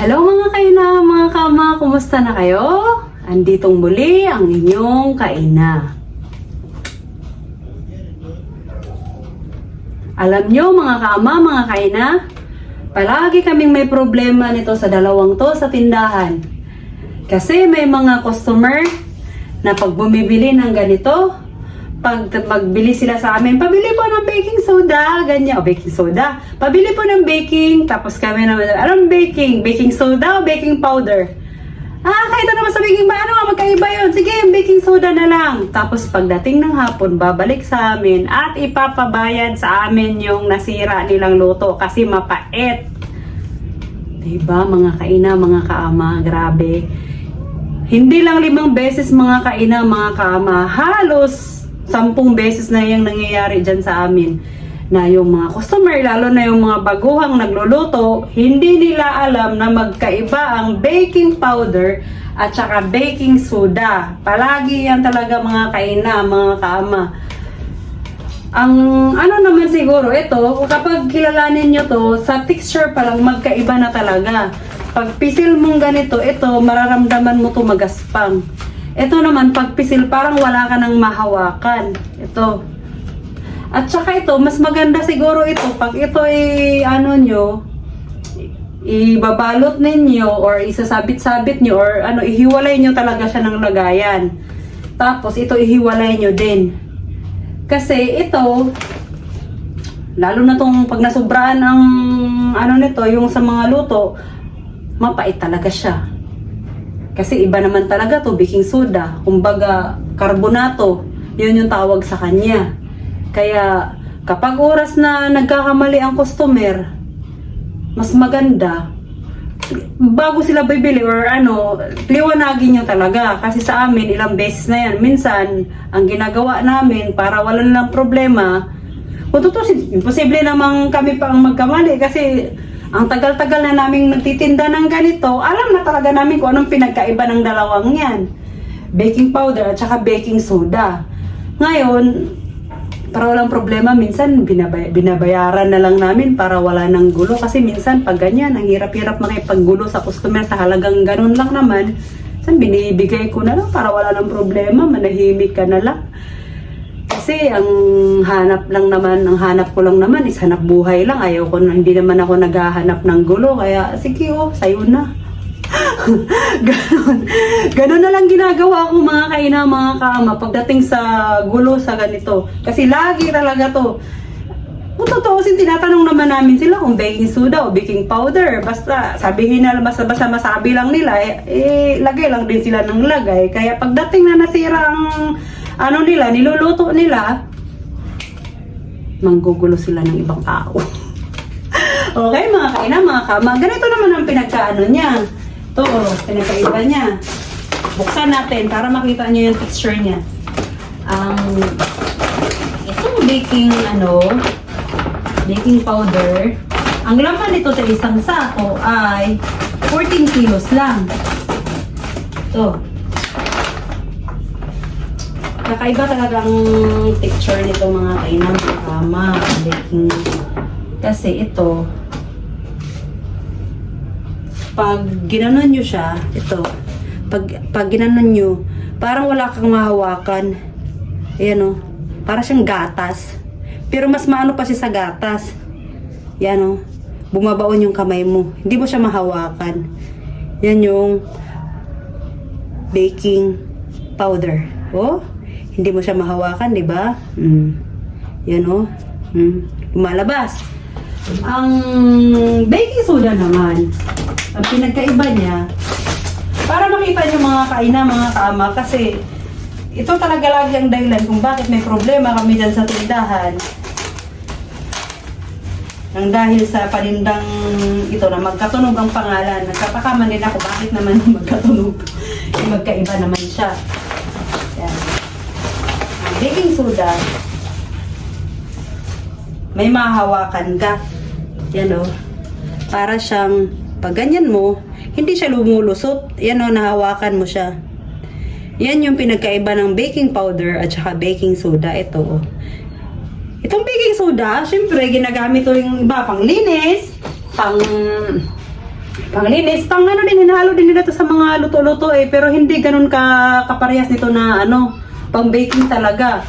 Hello mga kaina, mga kama, kumusta na kayo? Anditong muli ang inyong kaina. Alam nyo mga kama, mga kaina, palagi kaming may problema nito sa dalawang to sa tindahan. Kasi may mga customer na pag bumibili ng ganito, pag magbili sila sa amin, pabili po ng baking soda, ganyan, o baking soda, pabili po ng baking, tapos kami naman, anong baking? Baking soda o baking powder? Kahit naman sa baking, ano nga, magkaiba yun, sige, baking soda na lang. Tapos pagdating ng hapon, babalik sa amin at ipapabayad sa amin yung nasira nilang luto kasi mapait. Diba mga kaina, mga kaama, grabe. Hindi lang 5 beses mga kaina, mga kaama, halos 10 beses na yung nangyayari dyan sa amin na yung mga customer, lalo na yung mga baguhang nagluluto, hindi nila alam na magkaiba ang baking powder at saka baking soda. Palagi yan talaga mga kaina, mga kaama. Ang ano naman siguro ito, kapag kilalanin nyo to, sa texture pa lang magkaiba na talaga. Pag pisil mong ganito, ito mararamdaman mo to magaspang. Ito naman, pag pisil, parang wala ka nang mahawakan. Ito. At saka ito, mas maganda siguro ito, pag ito ano nyo, ibabalot ninyo, or isasabit-sabit nyo, or ano, ihiwalay nyo talaga siya ng lagayan. Tapos, ito ihiwalay nyo din. Kasi ito, lalo na tong pag nasubraan ang, ano nito, yung sa mga luto, mapait talaga siya. Kasi iba naman talaga to, baking soda. Kumbaga, karbonato. Yun yung tawag sa kanya. Kaya, kapag oras na nagkakamali ang customer, mas maganda, bago sila bibili or ano, liwanagin nyo talaga. Kasi sa amin, ilang beses na yan. Minsan, ang ginagawa namin para wala lang problema, kung totoo, imposible namang kami pang magkamali kasi ang tagal-tagal na naming nagtitinda ng ganito, alam na talaga namin kung anong pinagkaiba ng dalawang yan. Baking powder at saka baking soda. Ngayon, para walang problema, minsan binabayaran na lang namin para wala ng gulo. Kasi minsan pag ganyan, ang hirap-hirap makipaggulo sa customer sa halagang ganun lang naman. Minsan binibigay ko na lang para wala ng problema, manahimik ka na lang. Kasi ang hanap ko lang naman is hanap buhay lang. Ayaw ko na, hindi naman ako naghahanap ng gulo. Kaya sige sayo na. Ganon na lang ginagawa ko mga kaina, mga kaama pagdating sa gulo sa ganito. Kasi lagi talaga to. Kung totoo, tinatanong naman namin sila kung baking soda o baking powder. Basta sabihin na basta masabi lang nila, lagay lang din sila ng lagay. Kaya pagdating na nasira ang ano nila, niluluto nila, manggugulo sila ng ibang tao. Okay mga kaina, mga kama, ganito naman ang pinagkaano niya. Ito, pinagkaiba niya. Buksan natin para makita niyo yung texture niya. Itong baking powder, ang laman nito sa isang sako ay 14 kilos lang. Ito. Kakaiba talaga ang texture nito mga kainang kama, baking. Kasi ito, pag ginanon nyo siya, ito, pag ginanon nyo, parang wala kang mahawakan. Ayan o, para siyang gatas. Pero mas maano pa siya sa gatas. Yan o, bumabaon yung kamay mo. Hindi mo siya mahawakan. Yan yung baking powder. Oh, hindi mo siya mahawakan, di ba? Yan o. Lumalabas. Ang baking soda naman, ang pinagkaiba niya, para makita niyo mga kaina, mga kaama, kasi ito talaga lagi ang dahilan kung bakit may problema kami dyan sa tindahan. Nang dahil sa panindang ito na magkatunog ang pangalan, nagkapakaman din ako bakit naman magkatunog. Magkaiba naman siya. Yan. Baking soda, may mahawakan ka. Yan o. Para siyang, pag ganyan mo, hindi siya lumulusot. Yan o, nahawakan mo siya. Yan yung pinagkaiba ng baking powder at saka baking soda. Ito o. Itong baking soda, syempre, ginagamit ko yung iba pang linis, pang Panglinis, pang ano din, hinahalo din nila to sa mga luto-luto eh, pero hindi ganun kaparehas nito na ano, pang baking talaga.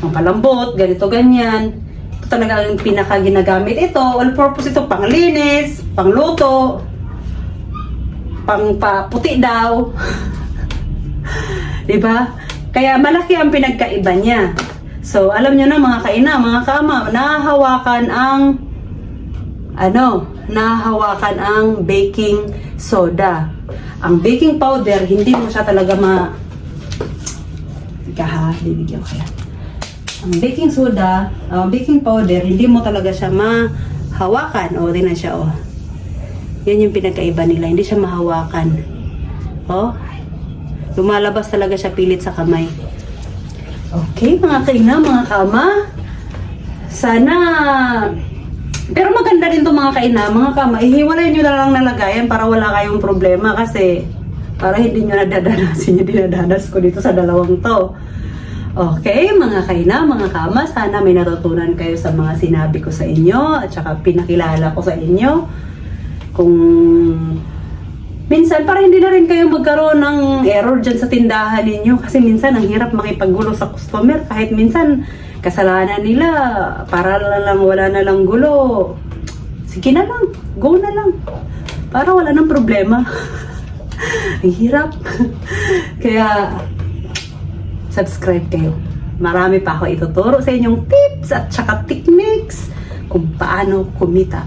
Ang palambot, ganito, ganyan. Ito talaga ang pinaka ginagamit ito. All purpose ito, panglinis, pangluto, pang puti daw. Diba? Kaya malaki ang pinagkaiba niya. So, alam nyo na mga kaina, mga kama, nahahawakan ang baking soda. Ang baking powder, hindi mo siya talaga bibigyan ko yan. Ang baking soda, baking powder, hindi mo talaga siya mahawakan. O, tingnan siya, o. Yan yung pinagkaiba nila, hindi siya mahawakan. O, lumalabas talaga siya pilit sa kamay. Okay, mga kaina, mga kama. Sana... Pero maganda rin to mga kaina, mga kama, ihiwalay nyo na lang nalagayan para wala kayong problema kasi para hindi nyo nadadanasin yung dinadanas ko dito sa dalawang to. Okay, mga kaina, mga kama, sana may natutunan kayo sa mga sinabi ko sa inyo at saka pinakilala ko sa inyo. Kung minsan, para hindi na rin kayo magkaroon ng error dyan sa tindahan ninyo kasi minsan ang hirap makipaggulo sa customer kahit minsan kasalanan nila, para lang wala na lang gulo. Sige na lang, go na lang. Para wala nang problema. Ang hirap. Kaya, subscribe kayo. Marami pa ako ituturo sa inyong tips at saka techniques kung paano kumita.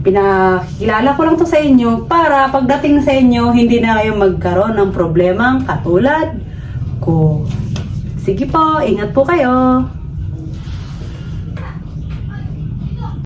Pinakilala ko lang to sa inyo para pagdating sa inyo, hindi na kayo magkaroon ng problemang katulad ko. Sige po, ingat po kayo.